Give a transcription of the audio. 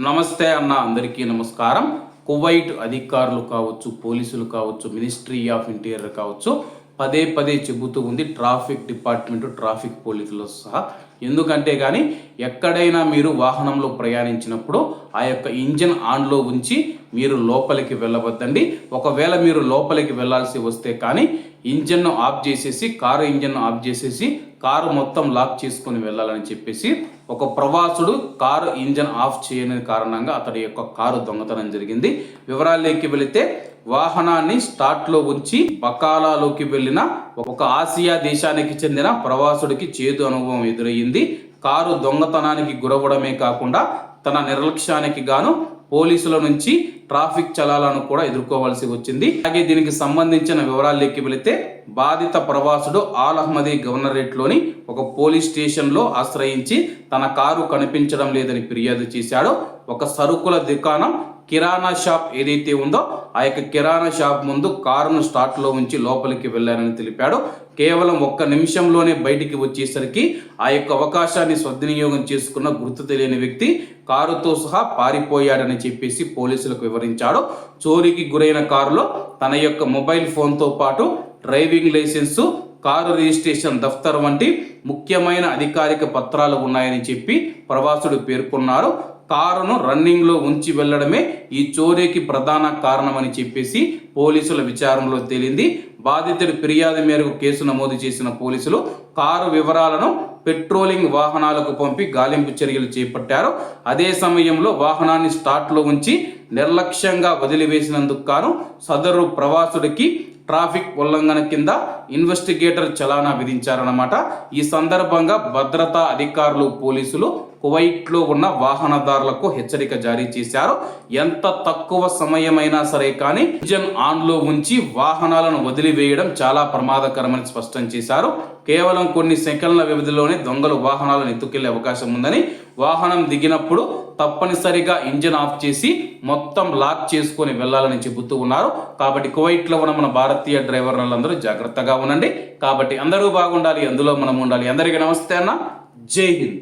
నమస్తే అన్న, అందరికీ నమస్కారం. కువైట్ అధికారులు కావచ్చు, పోలీసులు కావచ్చు, మినిస్ట్రీ ఆఫ్ ఇంటీరియర్ కావచ్చు, పదే పదే చెబుతూ ఉంది ట్రాఫిక్ డిపార్ట్మెంట్, ట్రాఫిక్ పోలీసులు సహా. ఎందుకంటే కానీ ఎక్కడైనా మీరు వాహనంలో ప్రయాణించినప్పుడు ఆ యొక్క ఇంజన్ ఆన్లో ఉంచి మీరు లోపలికి వెళ్ళవద్దండి. ఒకవేళ మీరు లోపలికి వెళ్ళాల్సి వస్తే కానీ ఇంజన్ను ఆఫ్ చేసేసి, కారు ఇంజన్ను ఆఫ్ చేసేసి కారు మొత్తం లాక్ చేసుకొని వెళ్ళాలని చెప్పేసి ఒక ప్రవాసుడు కారు ఇంజన్ ఆఫ్ చేయని కారణంగా అతడి యొక్క కారు దొంగతనం జరిగింది. వివరాల్లోకి వెళితే వాహనాన్ని స్టార్ట్లో ఉంచి బకాలాలోకి వెళ్ళిన ఒక ఆసియా దేశానికి చెందిన ప్రవాసుడికి చేదు అనుభవం ఎదురయ్యింది. కారు దొంగతనానికి గురవడమే కాకుండా తన నిర్లక్ష్యానికి గాను పోలీసుల నుంచి ట్రాఫిక్ చలాలను కూడా ఎదుర్కోవాల్సి వచ్చింది. అలాగే దీనికి సంబంధించిన వివరాల్లోకి వెళితే బాధిత ప్రవాసుడు ఆల్ అహ్మదీ గవర్నరేట్లోని ఒక పోలీస్ స్టేషన్లో ఆశ్రయించి తన కారు కనిపించడం లేదని ఫిర్యాదు చేశాడు. ఒక సరుకుల దుకాణం, కిరాణా షాప్ ఏదైతే ఉందో ఆ యొక్క కిరాణా షాప్ ముందు కారును స్టార్ట్లో ఉంచి లోపలికి వెళ్ళారని తెలిపాడు. కేవలం 1 నిమిషంలోనే బయటికి వచ్చేసరికి ఆ యొక్క అవకాశాన్ని సద్వినియోగం చేసుకున్న గుర్తు తెలియని వ్యక్తి కారుతో సహా పారిపోయాడని చెప్పేసి పోలీసులకు వివరించాడు. చోరీకి గురైన కారులో తన యొక్క మొబైల్ ఫోన్తో పాటు డ్రైవింగ్ లైసెన్సు, కారు రిజిస్ట్రేషన్ దఫ్తర్ వంటి ముఖ్యమైన అధికారిక పత్రాలు ఉన్నాయని చెప్పి ప్రవాసుడు పేర్కొన్నారు. కారును రన్నింగ్లో ఉంచి వెళ్లడమే ఈ చోరీకి ప్రధాన కారణమని చెప్పేసి పోలీసుల విచారణలో తేలింది. బాధితుడి ఫిర్యాదు మేరకు కేసు నమోదు చేసిన పోలీసులు కారు వివరాలను పెట్రోలింగ్ వాహనాలకు పంపి గాలింపు చర్యలు చేపట్టారు. అదే సమయంలో వాహనాన్ని స్టార్ట్లో ఉంచి నిర్లక్ష్యంగా వదిలివేసినందుకు గాను సదరు ప్రవాసుడికి ట్రాఫిక్ ఉల్లంఘన కింద ఇన్వెస్టిగేటర్ చలానా విధించారన్నమాట. ఈ సందర్భంగా భద్రతా అధికారులు, పోలీసులు కువైట్లో ఉన్న వాహనదారులకు హెచ్చరిక జారీ చేశారు. ఎంత తక్కువ సమయమైనా సరే కానీ ఇంజన్ ఆన్లో ఉంచి వాహనాలను వదిలివేయడం చాలా ప్రమాదకరమని స్పష్టం చేశారు. కేవలం కొన్ని సెకండ్ల వ్యవధిలోనే దొంగలు వాహనాలను ఎత్తుకెళ్లే అవకాశం ఉందని, వాహనం దిగినప్పుడు తప్పనిసరిగా ఇంజన్ ఆఫ్ చేసి మొత్తం లాక్ చేసుకొని వెళ్ళాలని చెబుతూ ఉన్నారు. కాబట్టి కువైట్లో ఉన్న మన భారతీయ డ్రైవర్లందరూ జాగ్రత్తగా ఉండండి. కాబట్టి అందరూ బాగుండాలి, అందులో మనం ఉండాలి. అందరికీ నమస్తే అన్న, జై హింద్.